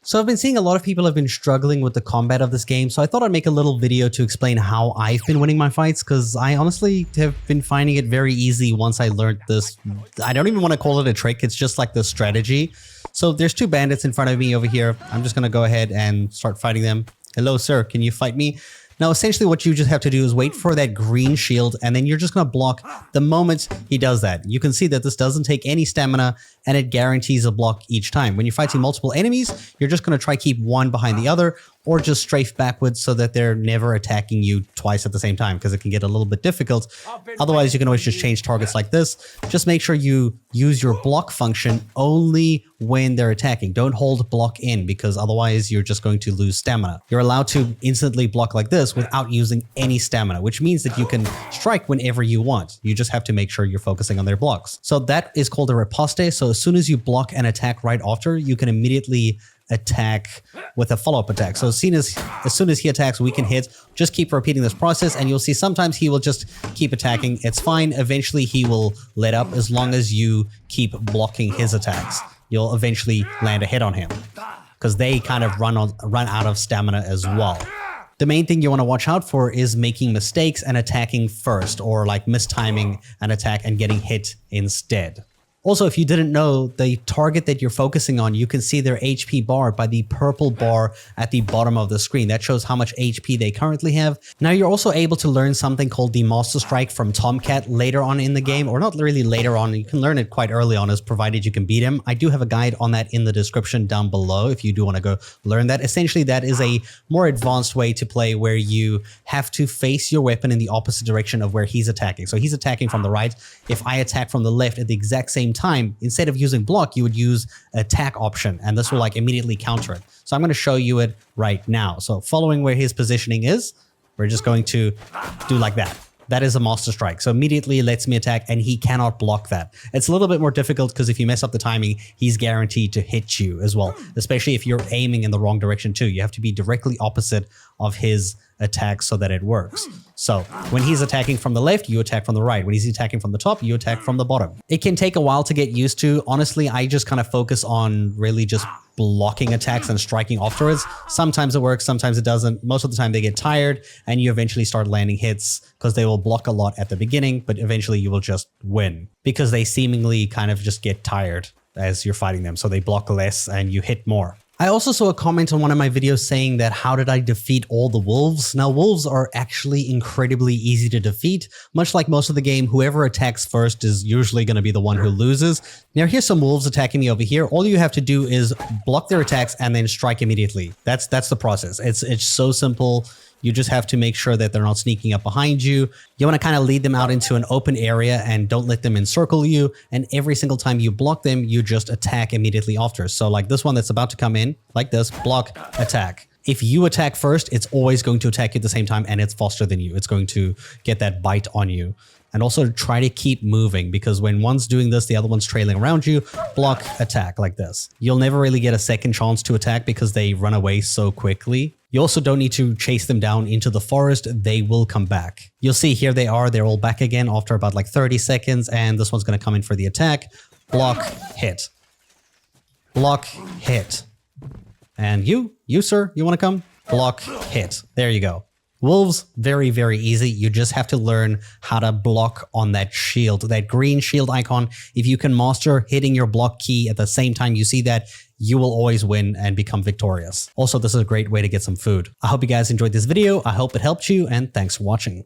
So I've been seeing a lot of people have been struggling with the combat of this game, so I thought I'd make a little video to explain how I've been winning my fights, because I honestly have been finding it very easy once I learned this. I don't even want to call it a trick, it's just like the strategy. So there's two bandits in front of me over here. I'm just going to go ahead and start fighting them. Hello, sir, can you fight me? Now, essentially what you just have to do is wait for that green shield, and then you're just going to block the moment he does that. You can see that this doesn't take any stamina, and it guarantees a block each time. When you're fighting multiple enemies, you're just going to try keep one behind the other, or just strafe backwards so that they're never attacking you twice at the same time, because it can get a little bit difficult. Otherwise, you can always just change targets like this. Just make sure you use your block function only when they're attacking. Don't hold block in, because otherwise you're just going to lose stamina. You're allowed to instantly block like this without using any stamina, which means that you can strike whenever you want. You just have to make sure you're focusing on their blocks. So that is called a riposte. So as soon as you block an attack right after, you can immediately attack with a follow-up attack. So as soon as he attacks, we can hit. Just keep repeating this process, and you'll see sometimes he will just keep attacking. It's fine. Eventually he will let up as long as you keep blocking his attacks. You'll eventually land a hit on him, because they kind of run out of stamina as well. The main thing you want to watch out for is making mistakes and attacking first, or like mistiming an attack and getting hit instead. Also, if you didn't know, the target that you're focusing on, you can see their HP bar by the purple bar at the bottom of the screen. That shows how much HP they currently have. Now, you're also able to learn something called the Master Strike from Tomcat later on in the game, or not really later on. You can learn it quite early on, as provided you can beat him. I do have a guide on that in the description down below if you do want to go learn that. Essentially, that is a more advanced way to play where you have to face your weapon in the opposite direction of where he's attacking. So he's attacking from the right. If I attack from the left at the exact same time, instead of using block, you would use attack option, and this will like immediately counter it. So I'm going to show you it right now. So following where his positioning is, we're just going to do like that. That is a Master Strike. So immediately lets me attack, and he cannot block that. It's a little bit more difficult because if you mess up the timing, he's guaranteed to hit you as well, especially if you're aiming in the wrong direction too. You have to be directly opposite of his attack so that it works. So when he's attacking from the left, you attack from the right. When he's attacking from the top, you attack from the bottom. It can take a while to get used to. Honestly, I just kind of focus on really just blocking attacks and striking afterwards. Sometimes it works, sometimes it doesn't. Most of the time they get tired, and you eventually start landing hits because they will block a lot at the beginning, but eventually you will just win because they seemingly kind of just get tired as you're fighting them. So they block less and you hit more. I also saw a comment on one of my videos saying that how did I defeat all the wolves? Now, wolves are actually incredibly easy to defeat. Much like most of the game, whoever attacks first is usually going to be the one who loses. Now, here's some wolves attacking me over here. All you have to do is block their attacks and then strike immediately. That's the process. It's so simple. You just have to make sure that they're not sneaking up behind you. You want to kind of lead them out into an open area and don't let them encircle you. And every single time you block them, you just attack immediately after. So like this one that's about to come in, like this, block, attack. If you attack first, it's always going to attack you at the same time, and it's faster than you. It's going to get that bite on you. And also try to keep moving, because when one's doing this, the other one's trailing around you. Block, attack like this. You'll never really get a second chance to attack because they run away so quickly. You also don't need to chase them down into the forest. They will come back. You'll see here they are. They're all back again after about like 30 seconds. And this one's going to come in for the attack. Block, hit. Block, hit. And you sir, you want to come? Block, hit. There you go. Wolves, very, very easy. You just have to learn how to block on that shield, that green shield icon. If you can master hitting your block key at the same time you see that, you will always win and become victorious. Also, this is a great way to get some food. I hope you guys enjoyed this video. I hope it helped you, and thanks for watching.